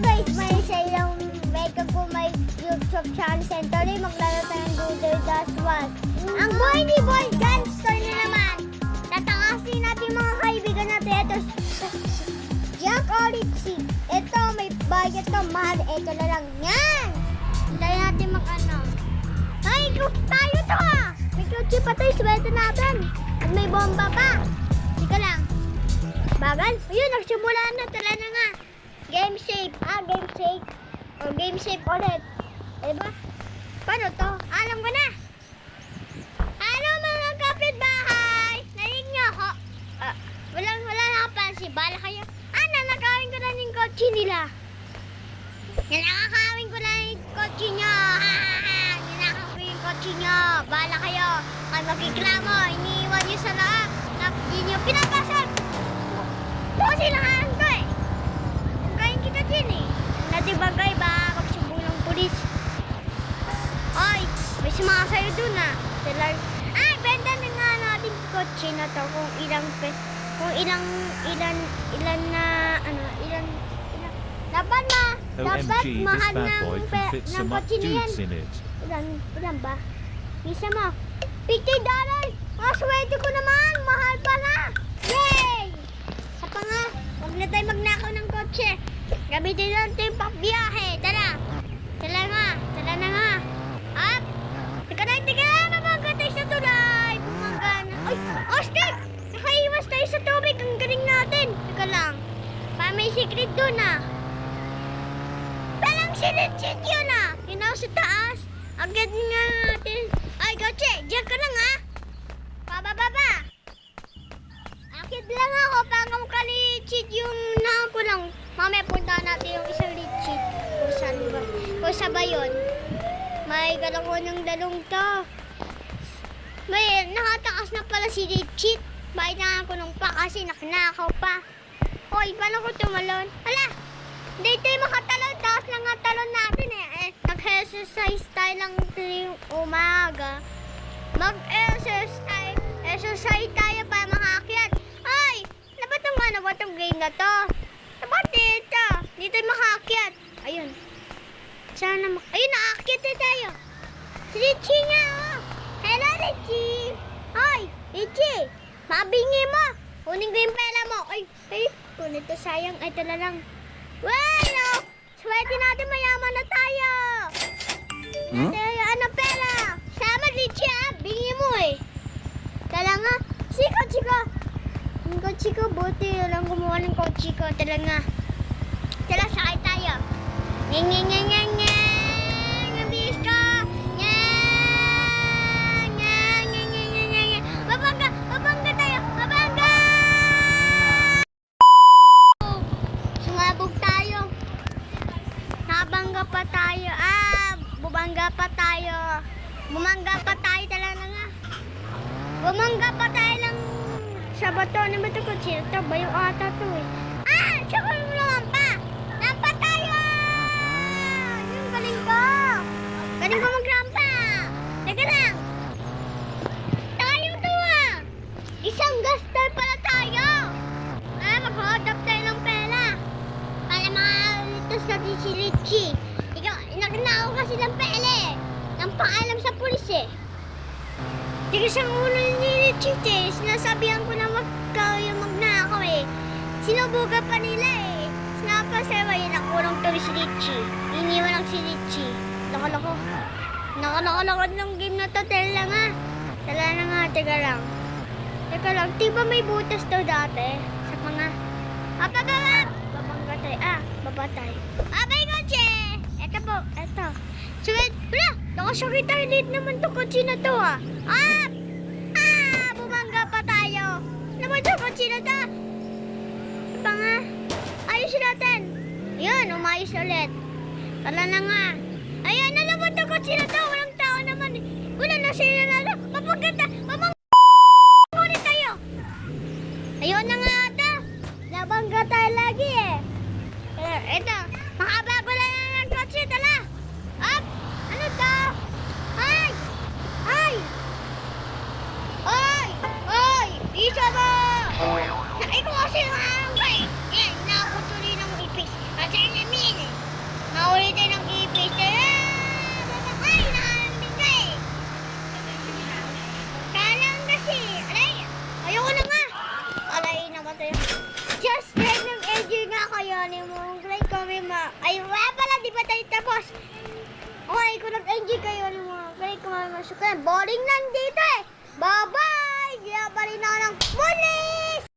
guys, may silang may YouTube channel center ay maglalaro tayo ng Google Dash Was. Ang buhay ni Boy Gunster na naman. Tatakasin natin mga kaibigan natin. Ito, Jack Oritzi. Ito, may budget to. Mahal. Ito na lang. Yan! Hintayin natin mag-ano. Ay, tayo to ah! May kutsi pa tayo. Swerte natin. At may bomba pa. Sige lang. Bagal. Ayun, nagsimula na. Tala na nga. Game shape. Game shape. O game shape ulit. Diba? Paano to? Alam ko na. Hello mga kapitbahay. Narinig nyo ako. Wala nakapansin. Bala kayo. Nanakawin ko na yung kotse nila. Nanakawin ko na yung kotse nyo. Nanakaw ko yung kotse nyo. Bala kayo. Kaya magkiklamo. Iniiwan nyo sa lahat. Hindi nyo pinapasan. Ito silahan to eh. Pagkain kita dyan eh. Natibagay ba? Magsumbong ng pulis. Ay, may sumasayo dun ah. Benda na nga natin kotse na to kung ilan dapat mahal ng kotse na yan. Ilan ba? Isa mo. $50. Swerte ko naman. Mahal pala. Yay! Sa pa nga, huwag na tayo magnakaw ng kotse. Gamitin natin yung pagbiyahe. Tara na nga. Up! Teka na, mabangga tayo sa tulay. Bumangga na. Ay, Steve! Nakaiwas tayo sa tubig. Ang galing natin. Teka lang. May secret doon ah. Palang sinitsit yun ah. Yun ako sa taas. Agad nga natin. Ay, kotse. Diyan ka lang ah. Baba. Akit lang ako. Pangam kalitsit yung nako lang. Mamaya punta natin yung isang litsit. Kung saan ba yun? May galaw ng dalong to. May nakatakas na pala si litsit. Bakit na ako nung pa kasi nakanakaw pa. Hoy, paano ko tumalon? Hala! Hindi tayo makatalon. Taas lang ang talon natin eh. Nag-exercise tayo lang tuwing umaga. Exercise tayo para makakyat. Ay! Ano ba itong game na to? Dapat dito. Dito tayo makakyat. Ayun. Ayun, nakakyat na tayo. Si Richie nga oh. Hello, Richie. Hoy, Richie. Mabingi mo. Kunin ko yung pera mo. Ay. Kunin to sayang. Ito na lang. Well, swerte natin mayaman na tayo. Ano pera? Sama, Richie ah. Bingi mo eh. Tala nga. Chika. Yung kotse ko, buti lang gumawa ng kotse ko. Tala nga. Tala, sakay tayo. Ang bilis ko. Babangga tayo. Sumabog tayo. Nabangga pa tayo. Bumangga pa tayo. Tala na nga. Bumangga pa tayo lang sa bato. Ano ba ito kotse? Ito, bayo ata ito eh. Tsaka yung lampa tayo! Yung galing ko magrampa. Teka lang. Tayo to ah. Isang gastar pala tayo. Mag-hold up tayo ng pera. Para makalitos natin si Richie. Ikaw, nagnakaw kasi ng pera eh. Nang paalam sa pulis eh. Tigas ang ulo ni Richie eh. Sinasabihan ko na yung magnakaw eh. Sinubugan pa nila eh. Sinapasawa yun ang urong to si Richie. Iniwan lang si Richie. Nakalako ng game na to. Tala na nga. Teka lang. Di ba may butas to dati? Sa mga... Babangga tayo. Baba tayo. Abay kotse! Eto. Suwet. Wala! Nakasakit tayo. Late naman to kotse na to ah. Bumangga pa tayo. Naman to kotse na to. Ayos natin. Yun, umayos ulit. Tala na nga. Ayan, nalabot ang kotse na to. Walang tao naman. Wala na sila na to. Mapagkata. Ulit tayo. Ayun na nga ata. Nabangga tayo lagi eh. Ito. Makabago lang ang kotse. Tala. Up. Ano to? Ay! Isa ba? Nakiko kasi yung hangay. Yan, nakutuloy ng ipis. Kasi namin eh. mag-like kami ay wala pala, di ba tayo tapos? Okay, kung nag-enjoy kayo ng mga like kami masukan. Boring lang dito eh. Bye-bye! Kaya pa rin ako ng pulis!